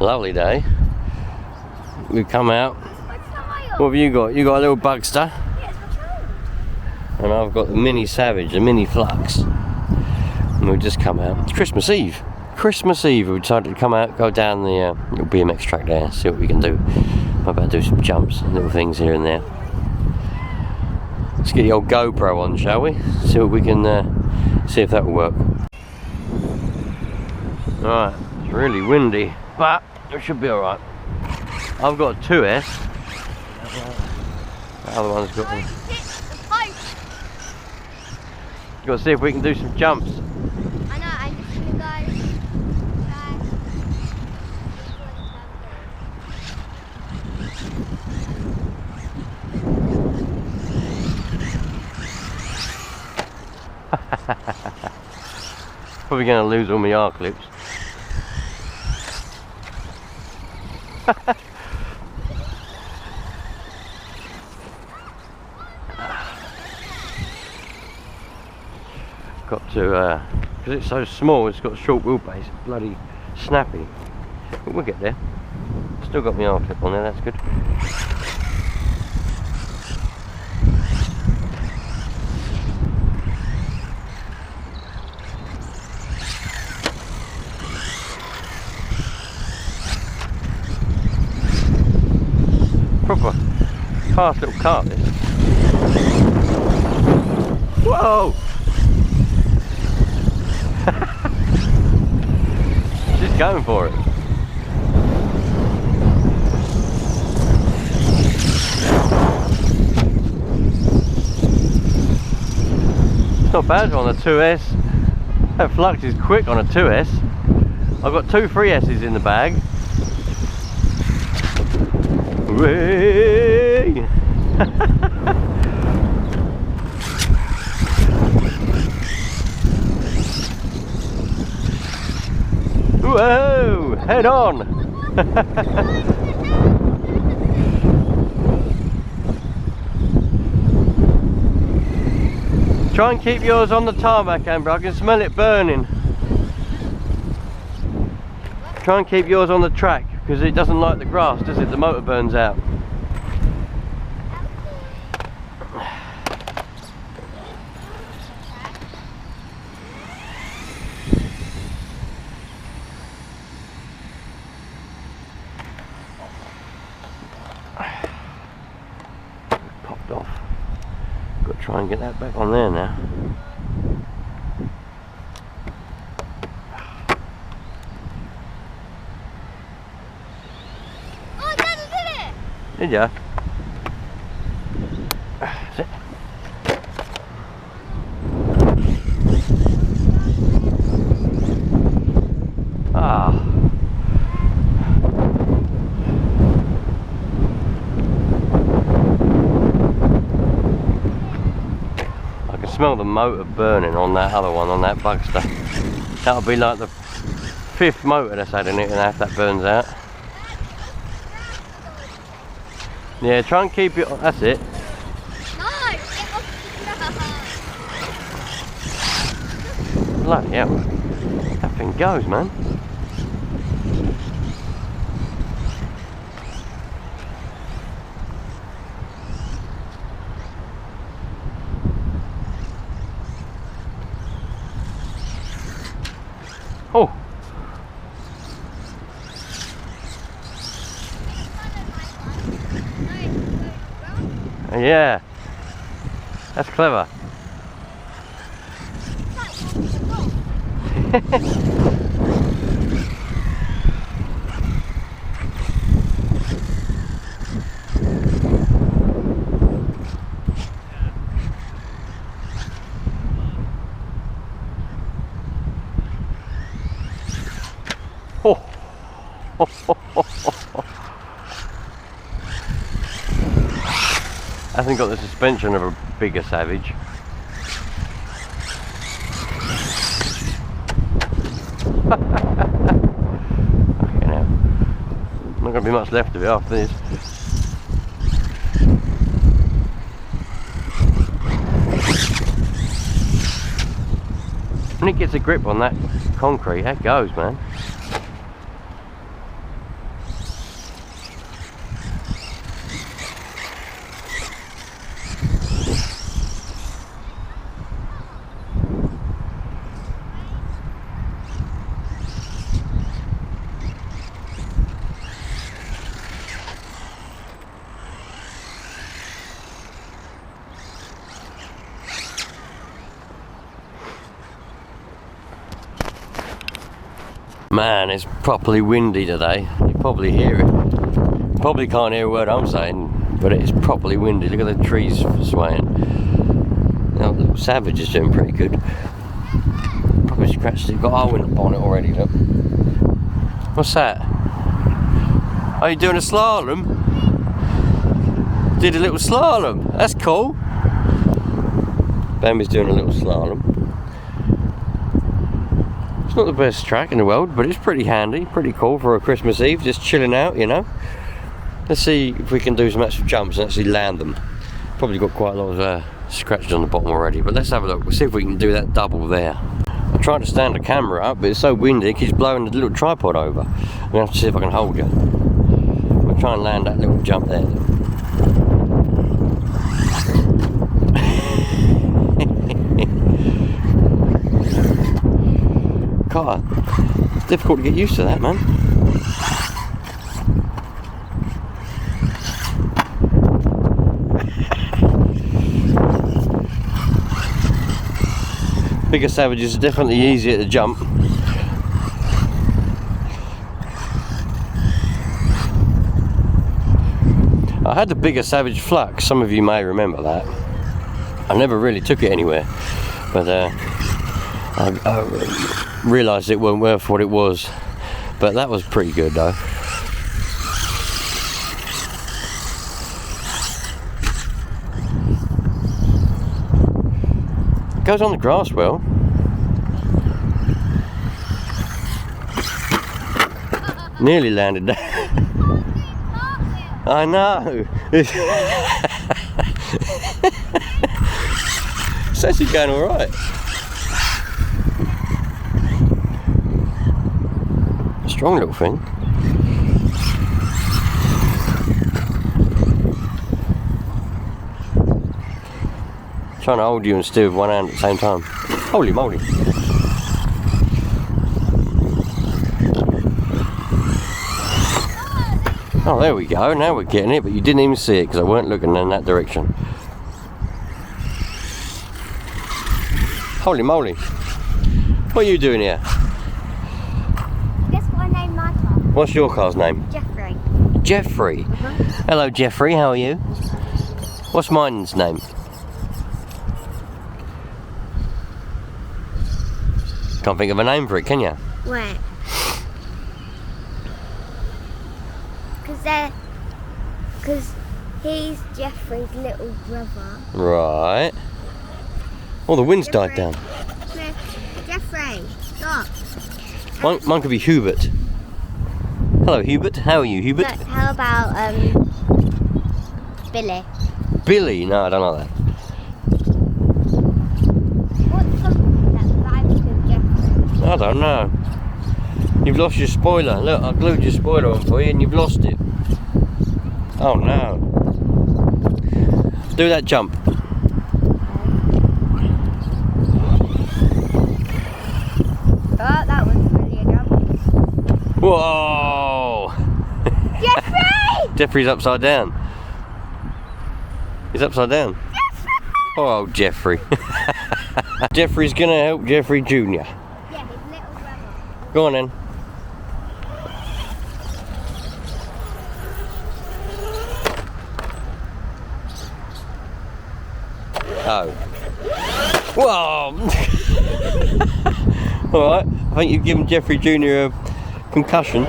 Lovely day. We've come out. What have you got? You got a little Bugsta? Yes, my And I've got the mini Savage, the mini Flux. And we've just come out. It's Christmas Eve. Christmas Eve, we decided to come out, go down the little BMX track there, see what we can do. I'm about to do some jumps, little things here and there. Let's get the old GoPro on, shall we? See what we can, see if that will work. Alright, it's really windy, but it should be alright. I've got a 2S. The other one's got one. Got to see if we can do some jumps. I know, I just you guys Probably going to lose all my R clips. Got to, because it's so small, it's got a short wheelbase, it's bloody snappy. But we'll get there. Still got my R clip on there, that's good. Proper fast little cart this. Whoa! She's going for it. It's not bad on a 2S. That Flux is quick on a 2S. I've got 2 3S's in the bag. Way. Whoa! Head on! Try and keep yours on the tarmac, Amber. I can smell it burning. Try and keep yours on the track, because it doesn't like the grass, does it? The motor burns out. Popped off. Got to try and get that back on there now. Did ya? That's it. Ah. I can smell the motor burning on that other one, on that Bugsta. That'll be like the 5th motor that's had in it, and if that burns out. Yeah, try and keep it. That's it. No, Bloody hell. That thing goes, man. Oh. Yeah, that's clever. Oh. Hasn't got the suspension of a bigger Savage. Okay, now. Not going to be much left of it after this. When it gets a grip on that concrete, that goes, man. Man, it's properly windy today. You probably hear it. Probably can't hear a word I'm saying, but it's properly windy. Look at the trees swaying. Now, the little Savage is doing pretty good. Probably scratched it. Got a hole in the bonnet already, look. What's that? Are you doing a slalom? Did a little slalom. That's cool. Bambi's doing a little slalom. It's not the best track in the world, but it's pretty handy, pretty cool for a Christmas Eve, just chilling out, you know. Let's see if we can do some actual jumps and actually land them. Probably got quite a lot of scratches on the bottom already, but let's have a look. We'll see if we can do that double there. I tried to stand the camera up, but it's so windy it keeps blowing the little tripod over. I'm gonna have to see if I can hold you. We'll try and land that little jump there. God, it's difficult to get used to that, man. Bigger Savages are definitely easier to jump. I had the bigger Savage Flux, some of you may remember that. I never really took it anywhere, but I realised it weren't worth what it was, but that was pretty good though. It goes on the grass well. Nearly landed there. I know. It's actually going alright. Strong little thing. Trying to hold you and steer with one hand at the same time. Holy moly. Oh, there we go. Now we're getting it, but you didn't even see it because I weren't looking in that direction. Holy moly. What are you doing here? Guess what I named my car? What's your car's name? Jeffrey. Jeffrey. Hello, Jeffrey. How are you? What's mine's name? Can't think of a name for it, can you? Wait. Because he's Jeffrey's little brother. Right. Oh, the wind's died down. Jeffrey, stop. Mine could be Hubert. Hello, Hubert. How are you, Hubert? Look, how about Billy? Billy? No, I don't like that. What's something that rhymes with Jeffrey? I don't know. You've lost your spoiler. Look, I glued your spoiler on for you and you've lost it. Oh no. Do that jump. Oh, that was really a jump. Whoa! Jeffrey! Jeffrey's upside down. He's upside down. Jeffrey! Oh, Jeffrey. Jeffrey's gonna help Jeffrey Jr. Yeah, his little brother. Go on then. Oh. Whoa! Alright, I think you've given Jeffrey Jr. a concussion.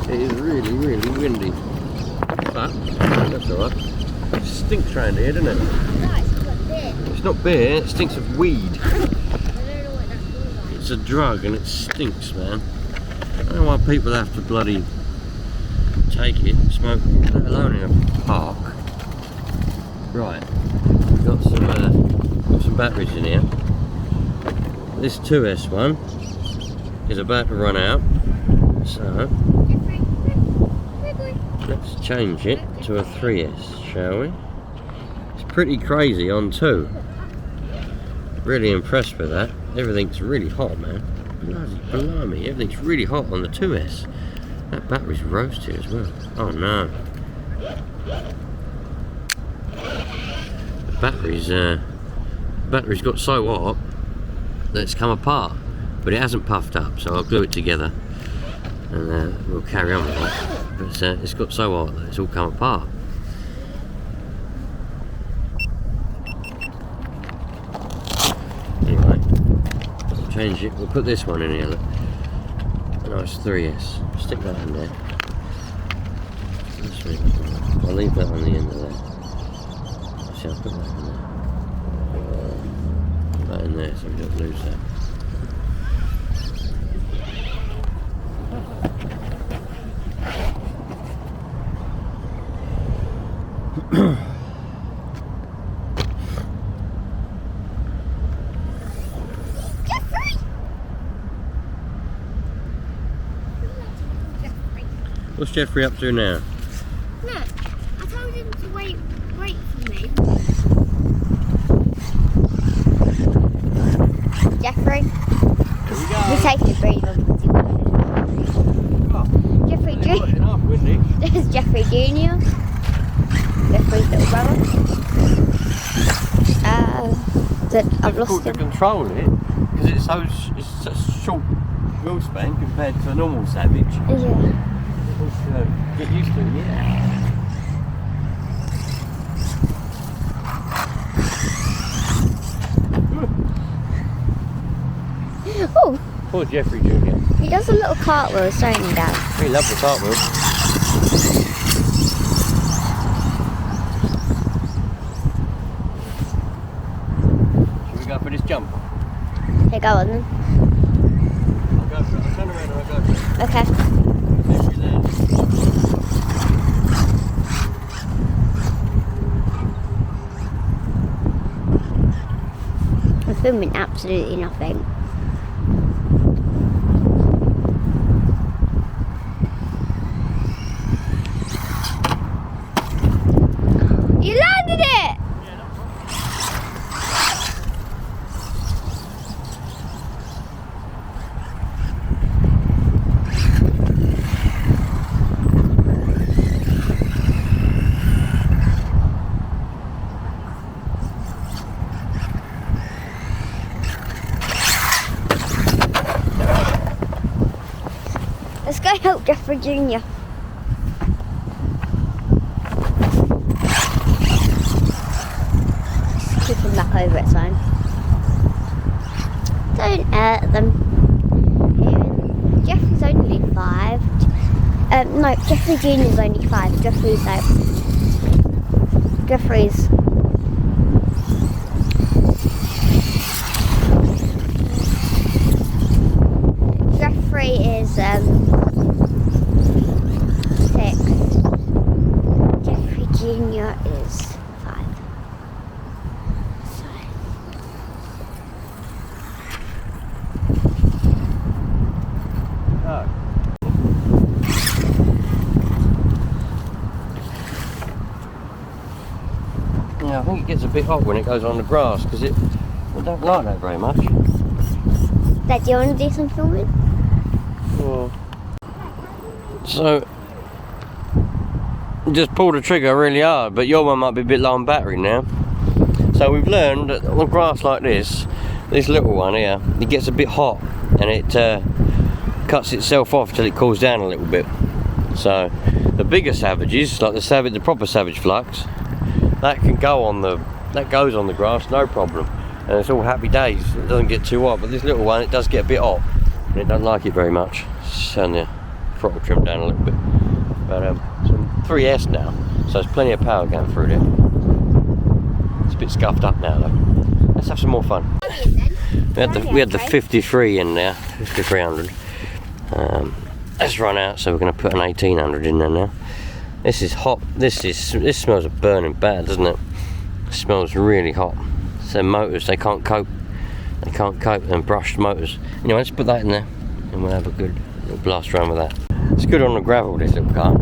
It is really, really windy. But that's alright. It stinks around here, doesn't it? No, it's not beer. It's not beer, it stinks of weed. I don't know what that feels like. It's a drug and it stinks, man. I don't know why people have to bloody take it and smoke, let alone in a park. Right, we've got some batteries in here. This 2S one is about to run out, so let's change it to a 3S, shall we? It's pretty crazy on 2. Really impressed with that. Everything's really hot, man. Bloody blimey, everything's really hot on the 2S. That battery's roasted as well. Oh no. battery's got so hot that it's come apart, but it hasn't puffed up, so I'll glue it together and we'll carry on with it. But it's got so hot that it's all come apart. Anyway, we'll change it. We'll put this one in here, look. A nice 3S. Stick that in there. I'll leave that on the end of there. Actually, I'll put that in there. Put that in there so we don't lose that. What's Jeffrey up to now? Look, I told him to wait for me. Jeffrey? Here we go. We take the breather because he wanted. Jeffrey Jr. This is Jeffrey Jr. Jeffrey's little brother. I've lost him. To control it because it's such a short wheel span compared to a normal Savage. Yeah. Get used to it, yeah. Oh, Poor Jeffrey Jr. he does a little cartwheel, don't he, Dad? He loves the cartwheel. Should we go for this jump? Here, go on then. I'll turn around and I'll go for it. Okay. I'm filming absolutely nothing. You landed it! Let's go help Jeffrey Jr. Keep him back over its own. Don't hurt them. Jeffrey's only 5. No, Jeffrey Jr. is only 5. Jeffrey's is 6. Jeffrey Jr. is 5. So. Oh. Yeah, I think it gets a bit hot when it goes on the grass because I don't like that very much. Dad, do you want to do some filming? So, just pull the trigger really hard, but your one might be a bit low on battery now. So we've learned that on grass like this little one here, it gets a bit hot and it cuts itself off till it cools down a little bit. So the bigger Savages, like the proper Savage Flux, that goes on the grass, no problem, and it's all happy days. It doesn't get too hot, but this little one, it does get a bit hot. It doesn't like it very much. Turn the throttle trim down a little bit. But it's 3S now, so there's plenty of power going through there. It's a bit scuffed up now though. Let's have some more fun. We had the 53 in there, 5300. Let's run out, so we're going to put an 1800 in there now. This is hot. This smells of burning bad, doesn't it? It smells really hot. So motors, they can't cope. They can't cope, and brushed motors. Anyway, let's put that in there and we'll have a good little blast around with that. It's good on the gravel, this little car.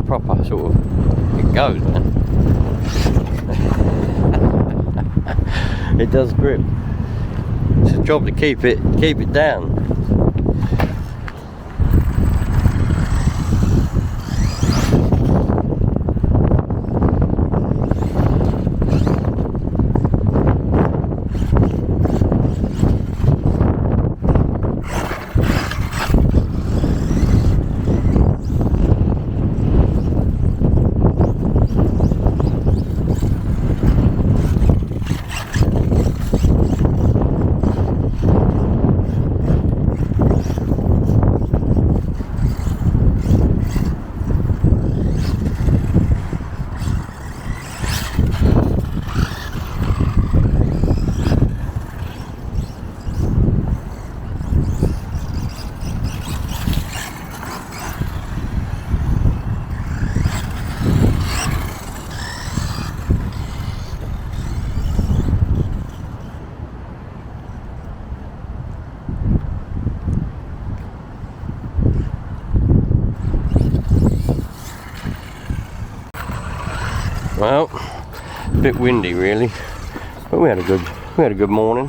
Proper sort of, it goes, man. It does grip. It's a job to keep it down. bit windy really, but we had a good morning.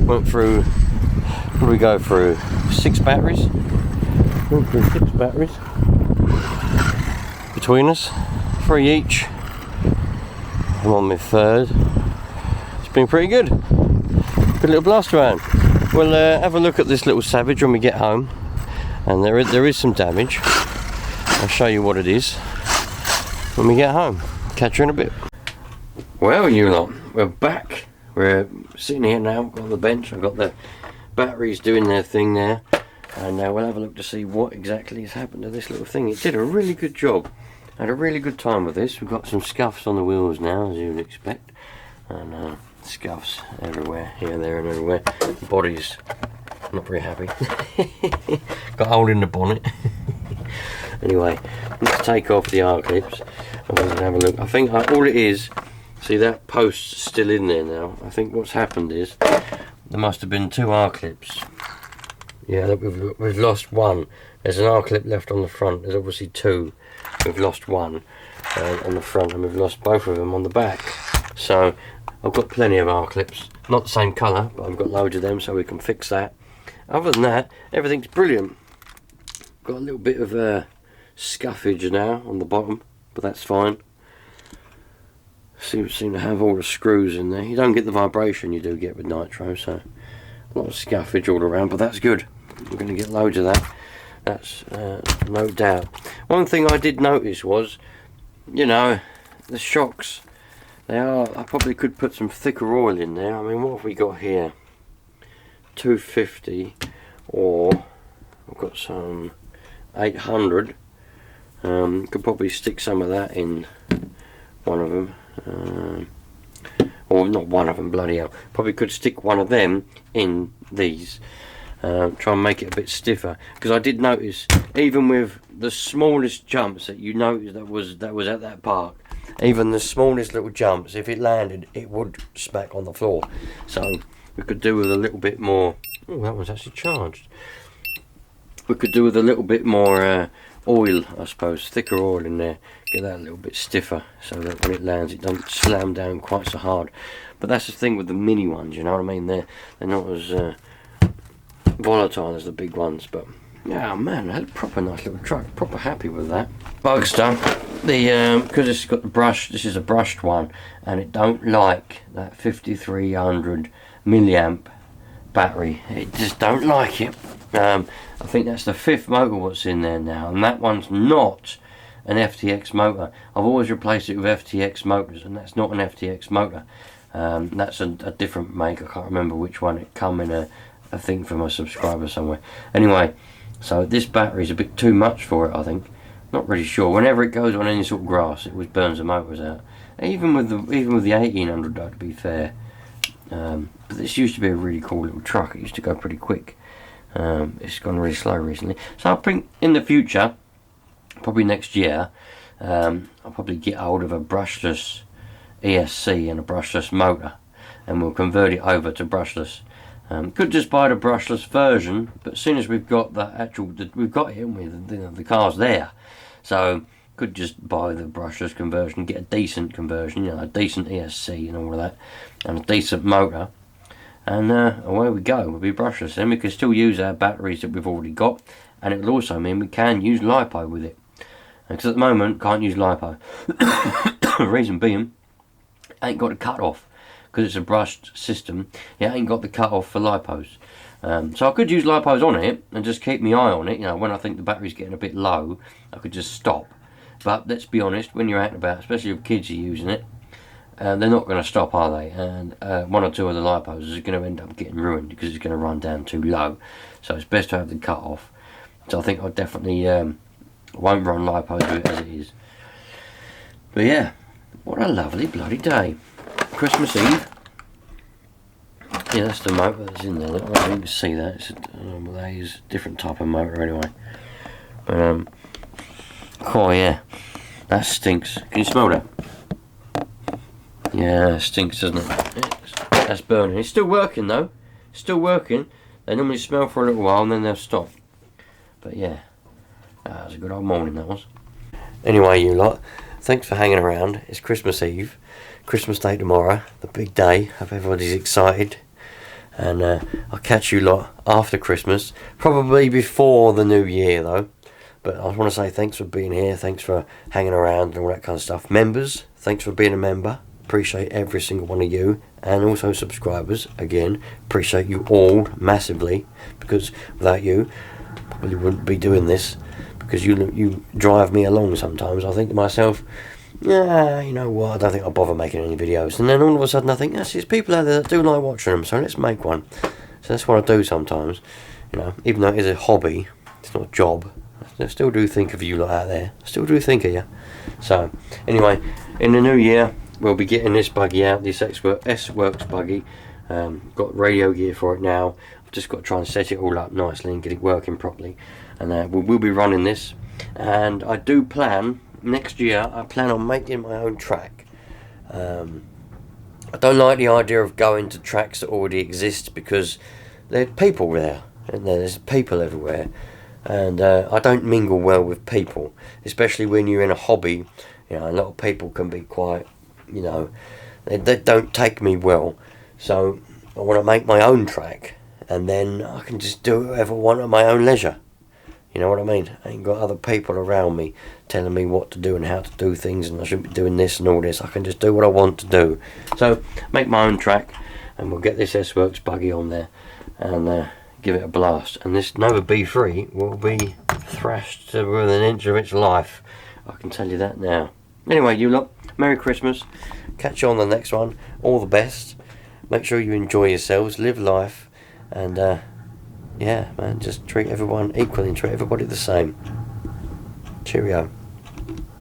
Went through, what did we go through? 6 batteries. Went through 6 batteries between us, 3 each. I'm on my 3rd. It's been pretty good. Good little blast around. We'll have a look at this little savage when we get home, and there is some damage. I'll show you what it is when we get home. Catch you in a bit. Well, you lot, we're back. We're sitting here now, got the bench, I've got the batteries doing their thing there, and we'll have a look to see what exactly has happened to this little thing. It did a really good job. I had a really good time with this. We've got some scuffs on the wheels now, as you would expect, and scuffs everywhere, here, there and everywhere. The body's not very happy. Got a hole in the bonnet. Anyway, let's take off the R-clips and we'll have a look. I think all it is, see that post's still in there now. I think what's happened is there must have been 2 R-clips. Yeah, look, we've lost one. There's an R-clip left on the front. There's obviously 2. We've lost one on the front, and we've lost both of them on the back. So I've got plenty of R-clips. Not the same colour, but I've got loads of them, so we can fix that. Other than that, everything's brilliant. Got a little bit of scuffage now on the bottom, but that's fine. Seem to have all the screws in there. You don't get the vibration you do get with nitro, so a lot of scuffage all around, but that's good. We're going to get loads of that. That's no doubt. One thing I did notice was, you know, the shocks. I probably could put some thicker oil in there. I mean, what have we got here? 250, or I've got some 800. Could probably stick some of that in one of them. Or not one of them, bloody hell. Probably could stick one of them in these. Try and make it a bit stiffer, because I did notice even with the smallest jumps that you noticed that was at that park, even the smallest little jumps, if it landed it would smack on the floor. So we could do with a little bit more. Oh, that one's actually charged. We could do with a little bit more oil, I suppose, thicker oil in there, get that a little bit stiffer so that when it lands it doesn't slam down quite so hard. But that's the thing with the mini ones, you know what I mean, they're not as volatile as the big ones. But yeah, man, I had a proper nice little truck, proper happy with that. Bugsta, because it's got the brush, this is a brushed one, and it don't like that 5300 milliamp battery. It just don't like it. I think that's the 5th motor what's in there now, and that one's not an FTX motor. I've always replaced it with FTX motors, and that's not an FTX motor. That's a different make. I can't remember which one. It come in a thing from a subscriber somewhere. Anyway, so this battery's a bit too much for it, I think. Not really sure. Whenever it goes on any sort of grass, it always burns the motors out. Even with the 1800 though, to be fair. But this used to be a really cool little truck. It used to go pretty quick. It's gone really slow recently. So I think in the future, probably next year, I'll probably get hold of a brushless ESC and a brushless motor, and we'll convert it over to brushless. Could just buy the brushless version, but as soon as we've got we've got it, haven't we? The car's there, so could just buy the brushless conversion, get a decent conversion, you know, a decent ESC and all of that, and a decent motor, and away we go. We'll be brushless. Then we can still use our batteries that we've already got, and it will also mean we can use LiPo with it, because at the moment can't use LiPo. Reason being, ain't got a cut off. Because it's a brushed system, it ain't got the cut off for lipos. So I could use lipos on it and just keep my eye on it. You know, when I think the battery's getting a bit low, I could just stop. But let's be honest, when you're out and about, especially if kids are using it, they're not going to stop, are they? And 1 or 2 of the lipos is going to end up getting ruined because it's going to run down too low. So it's best to have the cut off. So I think I definitely won't run lipos with it as it is. But yeah, what a lovely bloody day. Christmas Eve. Yeah, that's the motor that's in there. I don't know if you can see that. It's that is a different type of motor anyway. But oh yeah, that stinks. Can you smell that? Yeah, it stinks, doesn't it? That's burning. It's still working though. Still working. They normally smell for a little while and then they'll stop. But yeah, that was a good old morning, that was. Anyway, you lot, thanks for hanging around. It's Christmas Eve. Christmas Day tomorrow, the big day. Hope everybody's excited. And I'll catch you lot after Christmas, probably before the New Year though. But I want to say thanks for being here, thanks for hanging around and all that kind of stuff. Members, thanks for being a member. Appreciate every single one of you, and also subscribers. Again, appreciate you all massively, because without you, probably wouldn't be doing this. Because you drive me along sometimes. I think to myself, yeah, you know what, I don't think I'll bother making any videos. And then all of a sudden I think, yes, there's people out there that do like watching them, so let's make one. So that's what I do sometimes, you know, even though it is a hobby, it's not a job. I still do think of you lot out there. I still do think of you. So, anyway, in the new year, we'll be getting this buggy out, this S-Works buggy. Got radio gear for it now. I've just got to try and set it all up nicely and get it working properly. And we'll be running this. And I do plan... Next year, I plan on making my own track. I don't like the idea of going to tracks that already exist, because there's people there, and there's people everywhere, and I don't mingle well with people, especially when you're in a hobby. You know, a lot of people can be quite, you know, they don't take me well. So I want to make my own track, and then I can just do whatever I want at my own leisure. You know what I mean? I ain't got other people around me telling me what to do and how to do things, and I shouldn't be doing this and all this. I can just do what I want to do. So, make my own track, and we'll get this S-Works buggy on there, and give it a blast. And this Nova B3 will be thrashed to within an inch of its life. I can tell you that now. Anyway, you lot, Merry Christmas. Catch you on the next one. All the best. Make sure you enjoy yourselves, live life, and... yeah, man, just treat everyone equally and treat everybody the same. Cheerio.